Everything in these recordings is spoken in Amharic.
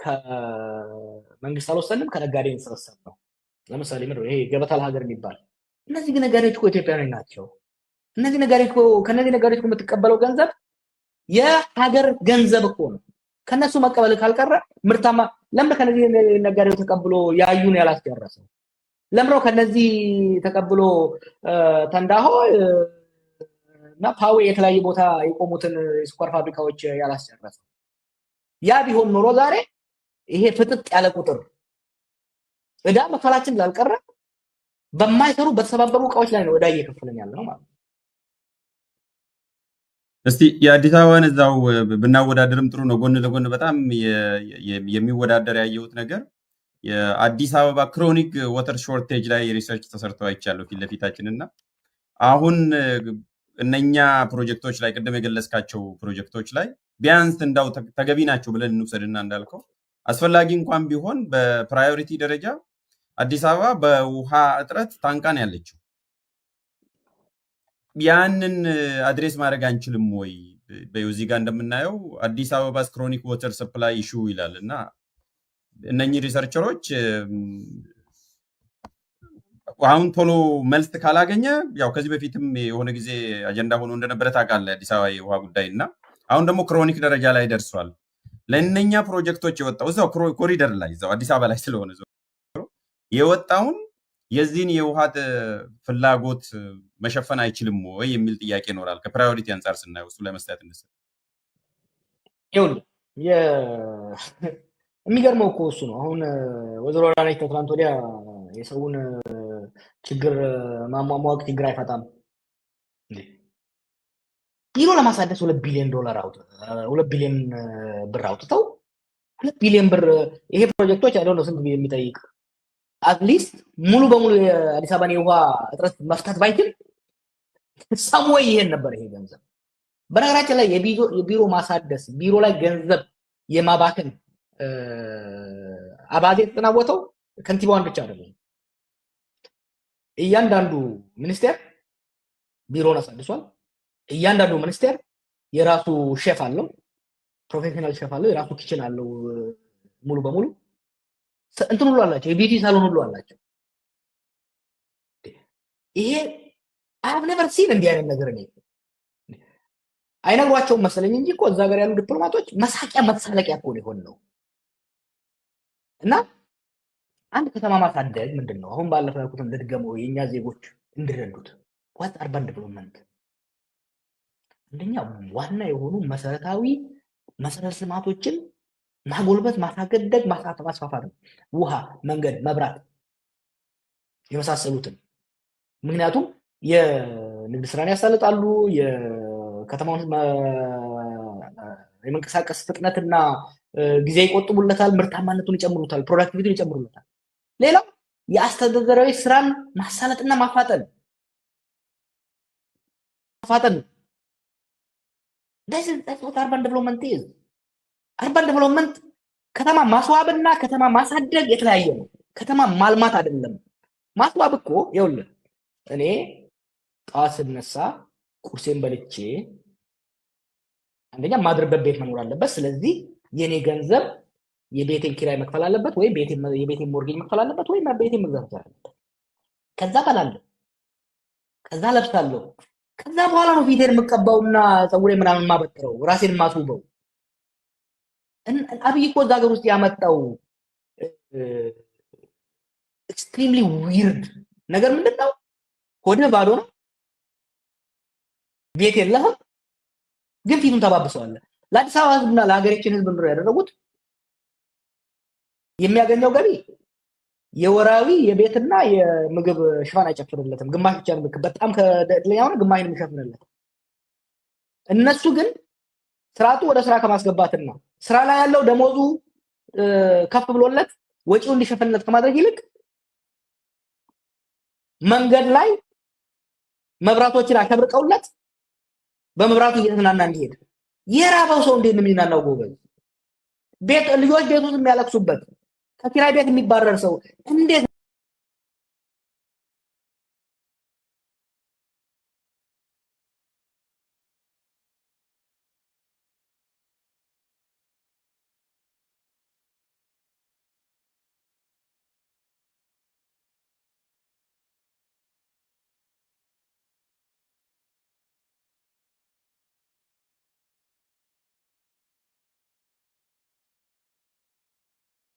ከመንግስት አልወሰንም፣ ከነጋዴ የተሰበሰብ ነው። ለምሳሌ ምንድን ነው ይሄ ገበታ ለሀገር የሚባል እነዚህ ነጋዴዎች እኮ ኢትዮጵያውያን ናቸው። እነዚህ ነጋዴዎች እኮ ከነዚህ ነጋዴዎች እኮ የምትቀበለው ገንዘብ የሀገር ገንዘብ እኮ ነው። ከነሱ መቀበል ካልቀረ ምርታማ ለምን ከነዚህ ነጋዴዎች ተቀብሎ ያዩን ያላስጨረሰው? ለምነው ከነዚህ ተቀብሎ ተንዳሆ እና ፓዌ የተለያየ ቦታ የቆሙትን ስኳር ፋብሪካዎች ያላስጨረሰው? ያ ቢሆን ኖሮ ዛሬ ይሄ ፍጥጥ ያለ ቁጥር እዳ መክፈላችን ላልቀረ በማይሰሩ በተሰባበሩ እቃዎች ላይ ነው እዳ እየከፈልን ያለ ነው ማለት ነው። እስቲ የአዲስ አበባን እዛው ብናወዳደርም ጥሩ ነው። ጎን ለጎን በጣም የሚወዳደር ያየሁት ነገር የአዲስ አበባ ክሮኒክ ወተር ሾርቴጅ ላይ ሪሰርች ተሰርቶ አይቻለሁ ፊት ለፊታችን እና አሁን እነኛ ፕሮጀክቶች ላይ ቅድም የገለጽካቸው ፕሮጀክቶች ላይ ቢያንስ እንዳው ተገቢ ናቸው ብለን እንውሰድና እንዳልከው አስፈላጊ እንኳን ቢሆን በፕራዮሪቲ ደረጃ አዲስ አበባ በውሃ እጥረት ታንቃን ያለችው ያንን አድሬስ ማድረግ አንችልም ወይ? በዚህ ጋር እንደምናየው አዲስ አበባስ ክሮኒክ ወተር ሰፕላይ ኢሹ ይላል እና እነኚህ ሪሰርቸሮች አሁን ቶሎ መልስ ካላገኘ ያው ከዚህ በፊትም የሆነ ጊዜ አጀንዳ ሆኖ እንደነበረ ታውቃለህ አዲስ አበባ የውሃ ጉዳይ እና አሁን ደግሞ ክሮኒክ ደረጃ ላይ ደርሷል። ለእነኛ ፕሮጀክቶች የወጣው እዛው ኮሪደር ላይ እዛው አዲስ አበባ ላይ ስለሆነ የወጣውን የዚህን የውሃ ፍላጎት መሸፈን አይችልም ወይ የሚል ጥያቄ ይኖራል። ከፕራዮሪቲ አንጻር ስናየው እሱ ለመስጠት እንሰጥ የሚገርመው እኮ እሱ ነው። አሁን ወይዘሮ አዳነች ከትናንት ወዲያ የሰውን ችግር ማሟሟቅ ችግር አይፈታም ቢሮ ለማሳደስ $2 ቢሊዮን $2 ቢሊዮን ብር አውጥተው 2 ቢሊዮን ብር ይሄ ፕሮጀክቶች አይደው ነው ስንት የሚጠይቅ አትሊስት ሙሉ በሙሉ የአዲስ አበባን የውሃ እጥረት መፍታት ባይችል ሰሞይ ይሄን ነበር ይሄ ገንዘብ። በነገራችን ላይ የቢሮ ማሳደስ ቢሮ ላይ ገንዘብ የማባከን አባዜ ተጠናወተው ከንቲባውን ብቻ አይደለም። እያንዳንዱ ሚኒስቴር ቢሮን አሳድሷል። እያንዳንዱ ሚኒስቴር የራሱ ሼፍ አለው፣ ፕሮፌሽናል ሼፍ አለው፣ የራሱ ኪችን አለው። ሙሉ በሙሉ እንትን ሁሉ አላቸው፣ የቢዩቲ ሳሎን ሁሉ አላቸው። ይሄ አብ ነቨር ሲን እንዲህ አይነት ነገር ነው። አይነግሯቸውም መሰለኝ እንጂ እኮ እዛ ሀገር ያሉ ዲፕሎማቶች መሳቂያ መሳለቂያ እኮ ሊሆን ነው። እና አንድ ከተማ ማሳደግ ምንድነው? አሁን ባለፈው ያልኩትን ልድገመው የኛ ዜጎች እንዲረዱት ዋት አርባን ዲቨሎፕመንት አንደኛ ዋና የሆኑ መሰረታዊ መሰረተ ልማቶችን ማጎልበት፣ ማሳደግ፣ ማስፋፋት ነው። ውሃ፣ መንገድ፣ መብራት የመሳሰሉትን። ምክንያቱም የንግድ ስራን ያሳልጣሉ፣ የከተማውን የመንቀሳቀስ ፍጥነትና ጊዜ ይቆጥቡለታል፣ ምርታማነቱን ይጨምሩታል፣ ፕሮዳክቲቪቲውን ይጨምሩለታል። ሌላው የአስተዳደራዊ ስራን ማሳለጥና ማፋጠን that's what urban development is. urban development ከተማ ማስዋብና ከተማ ማሳደግ የተለያየ ነው። ከተማ ማልማት አይደለም። ማስዋብ እኮ ይኸውልህ እኔ ጠዋት ስነሳ ቁርሴን በልቼ አንደኛ ማድረበት ቤት መኖር አለበት። ስለዚህ የኔ ገንዘብ የቤቴን ኪራይ መክፈል አለበት ወይ የቤቴን ሞርጌጅ መክፈል አለበት ወይ ቤቴን መግዛት አለበት። ከዛ በላለሁ፣ ከዛ ለብሳለሁ፣ ከዛ በኋላ ነው ፊቴን የምቀባውና ፀጉሬ ምናምን ማበጥረው ራሴን ማስውበው። አብይ እኮ እዛ ሀገር ውስጥ ያመጣው ኤክስትሪምሊ ዊርድ ነገር ምንድነው? ሆድህ ባዶ ነው፣ ቤት የለህም፣ ግን ፊቱን ተባብሰዋለህ። ለአዲስ አበባ ህዝብና ለሀገራችን ህዝብ ምንድነው ያደረጉት? የሚያገኘው ገቢ የወራዊ የቤትና የምግብ ሽፋን አይጨፍርለትም። ግማሽ ብቻ ነው፣ በጣም ከእድለኛ ሆነ ግማሽ ነው የሚሸፍንለት። እነሱ ግን ስርዓቱ ወደ ስራ ከማስገባትና ስራ ላይ ያለው ደሞዙ ከፍ ብሎለት ወጪው እንዲሸፈንለት ከማድረግ ይልቅ መንገድ ላይ መብራቶችን አሸብርቀውለት በመብራቱ እየተዝናና እንዲሄድ። የራበው ሰው እንዴት ነው የሚዝናናው? ጎበዝ ቤት ልጆች ቤት ውስጥ የሚያለቅሱበት ከኪራይ ቤት የሚባረር ሰው እንዴት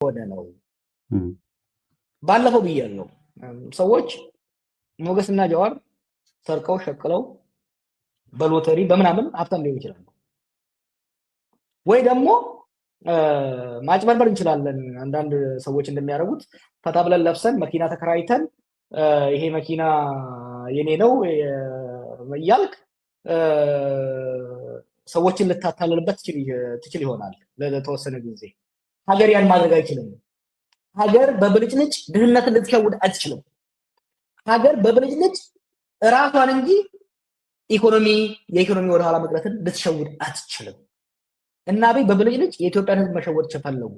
ሆነ ነው። ባለፈው ብያለሁ። ሰዎች ሞገስና ጀዋር ሰርቀው ሸቅለው በሎተሪ በምናምን ሀብታም ሊሆን ይችላሉ። ወይ ደግሞ ማጭበርበር እንችላለን። አንዳንድ ሰዎች እንደሚያደርጉት ፈታ ብለን ለብሰን መኪና ተከራይተን ይሄ መኪና የኔ ነው እያልክ ሰዎችን ልታታልልበት ትችል ይሆናል ለተወሰነ ጊዜ። ሀገር ያን ማድረግ አይችልም። ሀገር በብልጭልጭ ድህነትን ልትሸውድ አትችልም። ሀገር በብልጭልጭ ራሷን እንጂ የኢኮኖሚ ወደ ኋላ መቅረትን ልትሸውድ አትችልም። እና አብይ በብልጭልጭ የኢትዮጵያን ህዝብ መሸወድ ፈለጉ።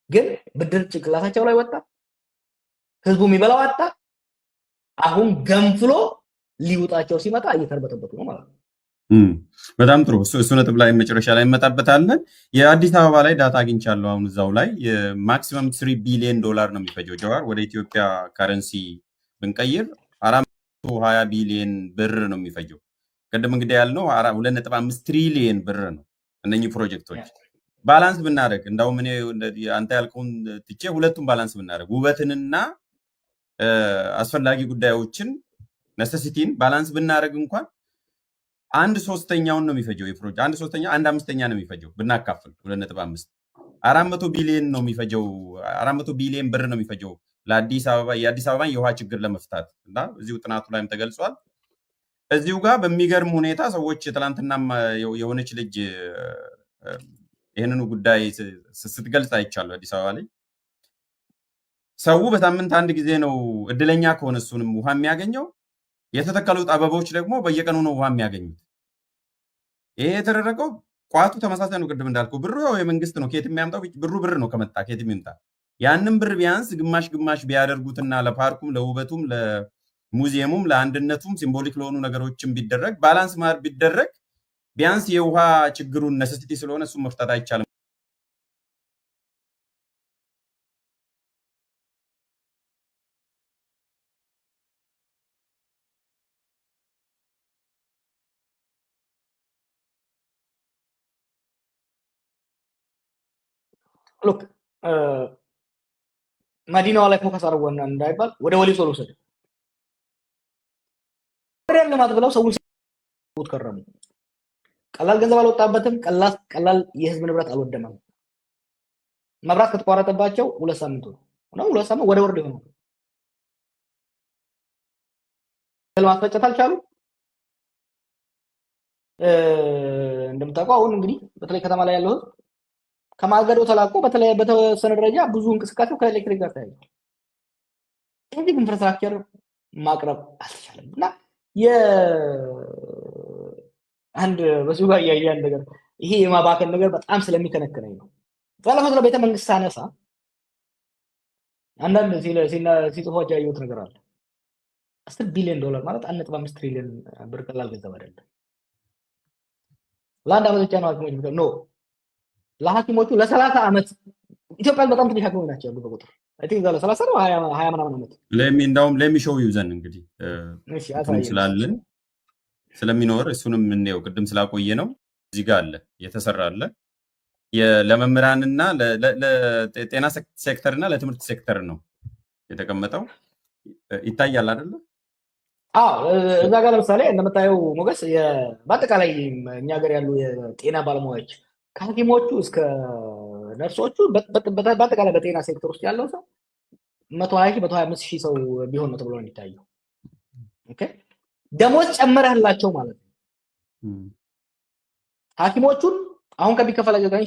ግን ብድር ጭንቅላታቸው ላይ ወጣ፣ ህዝቡ የሚበላው አጣ። አሁን ገንፍሎ ሊውጣቸው ሲመጣ እየተርበተበቱ ነው ማለት ነው። በጣም ጥሩ። እሱ ነጥብ ላይ መጨረሻ ላይ እንመጣበታለን። የአዲስ አበባ ላይ ዳታ አግኝቻለሁ። አሁን እዛው ላይ ማክሲመም $3 ቢሊዮን ነው የሚፈጀው ጀዋር ወደ ኢትዮጵያ ከረንሲ ብንቀይር 420 ቢሊዮን ብር ነው የሚፈጀው። ቅድም እንግዲህ ያልነው 2.5 ትሪሊየን ብር ነው። እነኚህ ፕሮጀክቶች ባላንስ ብናደርግ እንዳውም እኔ አንተ ያልከውን ትቼ ሁለቱም ባላንስ ብናደርግ ውበትንና አስፈላጊ ጉዳዮችን ነሰሲቲን ባላንስ ብናደርግ እንኳን 1/3ኛውን ነው የሚፈጀው የፕሮጀክት 1/3ኛ 1/5ኛ ነው የሚፈጀው ብናካፍል 2.5 400 ቢሊዮን ነው የሚፈጀው 400 ቢሊዮን ብር ነው የሚፈጀው ለአዲስ አበባ የአዲስ አበባን የውሃ ችግር ለመፍታት እና እዚሁ ጥናቱ ላይም ተገልጿል። እዚሁ ጋር በሚገርም ሁኔታ ሰዎች ትላንትና የሆነች ልጅ ይህንኑ ጉዳይ ስትገልጽ አይቻለሁ። አዲስ አበባ ላይ ሰው በሳምንት አንድ ጊዜ ነው እድለኛ ከሆነ እሱንም ውሃ የሚያገኘው። የተተከሉት አበቦች ደግሞ በየቀኑ ነው ውሃ የሚያገኙት። ይሄ የተደረገው ቋቱ ተመሳሳይ ነው። ቅድም እንዳልከው ብሩ የመንግስት ነው። ከየት የሚያምጣው ብር ነው። ከመጣ ከየት የሚምጣ ያንን ብር ቢያንስ ግማሽ ቢያደርጉትና ለፓርኩም፣ ለውበቱም፣ ለሙዚየሙም፣ ለአንድነቱም ሲምቦሊክ ለሆኑ ነገሮችም ቢደረግ ባላንስ ቢደረግ ቢያንስ የውሃ ችግሩን ነሰሲቲ ስለሆነ እሱን መፍታት አይቻልም። ሎክ መዲናዋ ላይ ፎከስ አድርጎና እንዳይባል ወደ ወሊሶ ልውሰድ። ወሬ ለማት ብለው ሰው ከረሙ። ቀላል ገንዘብ አልወጣበትም። ቀላል የህዝብ ንብረት አልወደመም። መብራት ከተቋረጠባቸው 2 ሳምንት ነው። 2 ሳምንት ወደ ወርድ ነው። ለማስፈጨት አልቻሉ። እንደምታውቀው አሁን እንግዲህ በተለይ ከተማ ላይ ያለው ከማገዶ ተላቆ በተወሰነ ደረጃ ብዙ እንቅስቃሴው ከኤሌክትሪክ ጋር ተያይዟል። እዚህ ኢንፍራስትራክቸር ማቅረብ አልቻለም እና አንድ በሱ ጋር ያያያን ነገር ይሄ የማባከን ነገር በጣም ስለሚከነከነኝ ነው። ባለፈው ስለ ቤተ መንግስት ሳነሳ አንዳንድ ሲጽፏቸው ያየሁት ነገር አለ። $10 ቢሊዮን ማለት 1.5 ትሪሊዮን ብር ቀላል ገንዘብ አይደለም። ለአንድ ዓመት ብቻ ነው ሐኪሞች ነው ለሐኪሞቹ ለ30 ዓመት ኢትዮጵያ በጣም ትንሽ ሐኪሞች ናቸው ያሉት በቁጥር አይ ቲንክ ለ30 ነው 20 ምናምን ዓመት ለሚሾው ይዘን እንግዲህ ስላለን ስለሚኖር እሱንም እንየው። ቅድም ስላቆየ ነው እዚህ ጋር አለ የተሰራ አለ ለመምህራንና ለጤና ሴክተር እና ለትምህርት ሴክተር ነው የተቀመጠው። ይታያል አይደለ? እዛ ጋር ለምሳሌ እንደምታየው ሞገስ በአጠቃላይ እኛ ሀገር ያሉ የጤና ባለሙያዎች ከሐኪሞቹ እስከ ነርሶቹ በአጠቃላይ በጤና ሴክተር ውስጥ ያለው ሰው 120-125 ሺህ ሰው ቢሆን ነው ተብሎ ነው የሚታየው። ኦኬ ደሞዝ ጨመረህላቸው ማለት ነው። ሐኪሞቹን አሁን ከሚከፈላቸው ጋር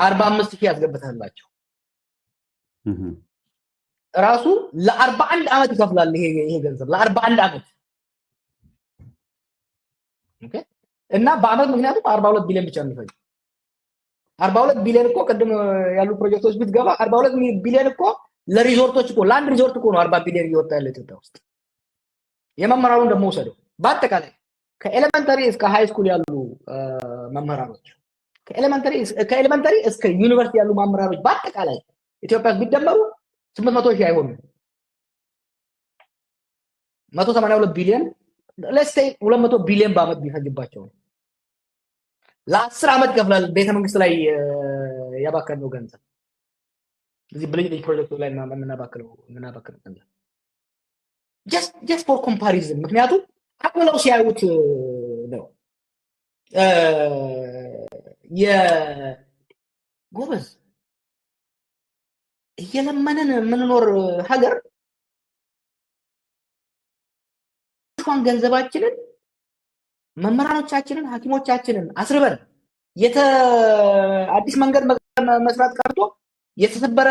45 ሺህ ያስገብተህላቸው ራሱ ለ41 ዓመት ይከፍላል። ይሄ ገንዘብ ለ41 ዓመት ኦኬ እና በአመት ምክንያቱም 42 ቢሊዮን ብቻ ነው የሚፈጅ 42 ቢሊዮን እኮ ቅድም ያሉ ፕሮጀክቶች ብትገባ 42 ቢሊዮን እኮ ለሪዞርቶች እኮ ለአንድ ሪዞርት እኮ ነው 40 ቢሊዮን እየወጣ ያለ ኢትዮጵያ ውስጥ። የመምህራኑን ደግሞ ወሰደው በአጠቃላይ ከኤሌመንተሪ እስከ ሃይ ስኩል ያሉ መምህራኖች ከኤሌመንተሪ እስከ ዩኒቨርሲቲ ያሉ መምህራኖች በአጠቃላይ ኢትዮጵያ ቢደመሩ 800 ሺህ አይሆኑም። 182 ቢሊዮን let's say 200 ቢሊዮን በአመት ቢፈጅባቸው ለ10 ዓመት ከፍላል ቤተ መንግስት ላይ ያባከነው ገንዘብ እዚህ ብልጭልጭ ፕሮጀክቱ ላይ የምናባክለው ገንዘብ ጀስት ፎር ኮምፓሪዝን። ምክንያቱም አቅልለው ሲያዩት ነው የጎበዝ እየለመንን የምንኖር ሀገር ሿን ገንዘባችንን መምህራኖቻችንን ሐኪሞቻችንን አስርበን አዲስ መንገድ መስራት ቀርቶ የተሰበረ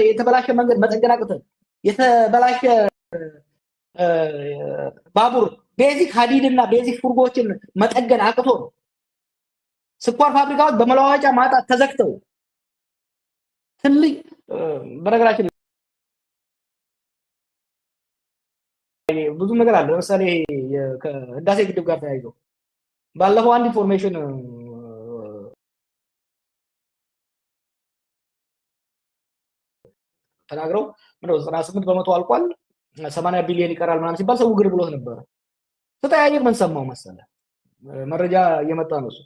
የተበላሸ መንገድ መጠገን አቅተን የተበላሸ ባቡር ቤዚክ ሀዲድና ቤዚክ ፉርጎችን መጠገን አቅቶ ነው። ስኳር ፋብሪካዎች በመለዋወጫ ማጣት ተዘግተው ትልቅ በነገራችን ብዙ ነገር አለ። ለምሳሌ ከህዳሴ ግድብ ጋር ተያይዞ ባለፈው አንድ ኢንፎርሜሽን ተናግረው 98 በመቶ አልቋል 80 ቢሊዮን ይቀራል ምናምን ሲባል ሰው ግር ብሎት ነበር። ተጠያየቅ ምን ሰማው መሰለ መረጃ እየመጣ ነው። እሱ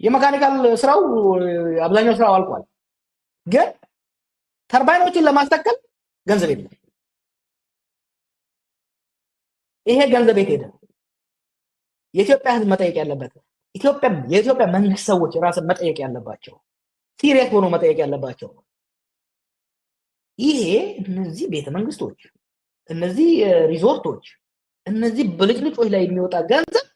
የመካኒካል ስራው አብዛኛው ስራው አልቋል፣ ግን ተርባይኖችን ለማስተከል ገንዘብ የለም። ይሄ ገንዘብ የት ሄደ? የኢትዮጵያ ህዝብ መጠየቅ ያለበት የኢትዮጵያ መንግስት ሰዎች ራስን መጠየቅ ያለባቸው ሲሪየስ ሆኖ መጠየቅ ያለባቸው ይሄ እነዚህ ቤተ መንግስቶች፣ እነዚህ ሪዞርቶች፣ እነዚህ ብልጭልጮች ላይ የሚወጣ ገንዘብ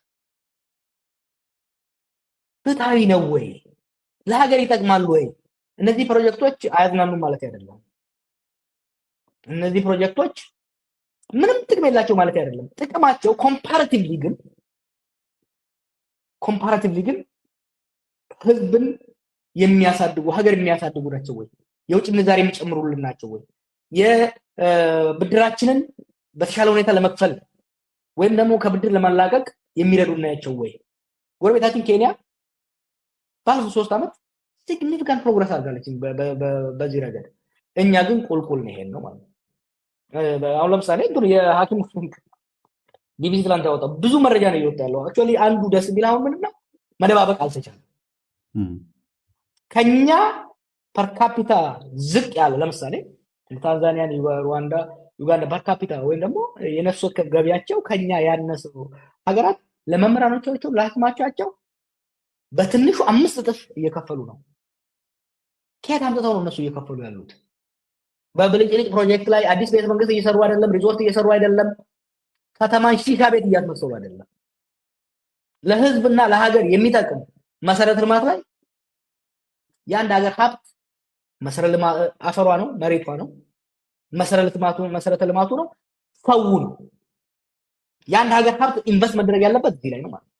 ፍትሃዊ ነው ወይ? ለሀገር ይጠቅማሉ ወይ? እነዚህ ፕሮጀክቶች አያዝናኑም ማለት አይደለም። እነዚህ ፕሮጀክቶች ምንም ጥቅም የላቸው ማለት አይደለም። ጥቅማቸው ኮምፓራቲቭሊ ግን ህዝብን የሚያሳድጉ ሀገር የሚያሳድጉ ናቸው ወይ? የውጭ ምንዛሪ የሚጨምሩልን ናቸው ወይ? የብድራችንን በተሻለ ሁኔታ ለመክፈል ወይም ደግሞ ከብድር ለማላቀቅ የሚረዱ ናቸው ወይ? ጎረቤታችን ኬንያ ባለፉት 3 ዓመት ሲግኒፊካንት ፕሮግረስ አድርጋለች በዚህ ረገድ። እኛ ግን ቁልቁል ነው ይሄን ነው ማለት ነው። አሁን ለምሳሌ የሐኪም ቢቢሲ ትላንት ያወጣው ብዙ መረጃ ነው እየወጣ ያለው። አክቹአሊ አንዱ ደስ የሚል አሁን ምንድነው መደባበቅ አልተቻለም። ከኛ ፐር ካፒታ ዝቅ ያለ ለምሳሌ ታንዛኒያ፣ ሩዋንዳ፣ ዩጋንዳ ፐር ካፒታ ወይም ደግሞ የነፍስ ወከፍ ገቢያቸው ከኛ ያነሰው ሀገራት ለመምህራኖቻቸው ለሐኪሞቻቸው በትንሹ 5 እጥፍ እየከፈሉ ነው። ከየት አምጥተው ነው እነሱ እየከፈሉ ያሉት? በብልጭልጭ ፕሮጀክት ላይ አዲስ ቤተ መንግስት እየሰሩ አይደለም፣ ሪዞርት እየሰሩ አይደለም፣ ከተማን ሺሻ ቤት እያስመሰሉ አይደለም። ለህዝብና ለሀገር የሚጠቅም መሰረተ ልማት ላይ የአንድ ሀገር ሀብት አፈሯ ነው፣ መሬቷ ነው፣ መሰረተ ልማቱ ነው፣ ሰው ነው። የአንድ ሀገር ሀብት ኢንቨስት መደረግ ያለበት እዚህ ላይ ነው ማለት ነው።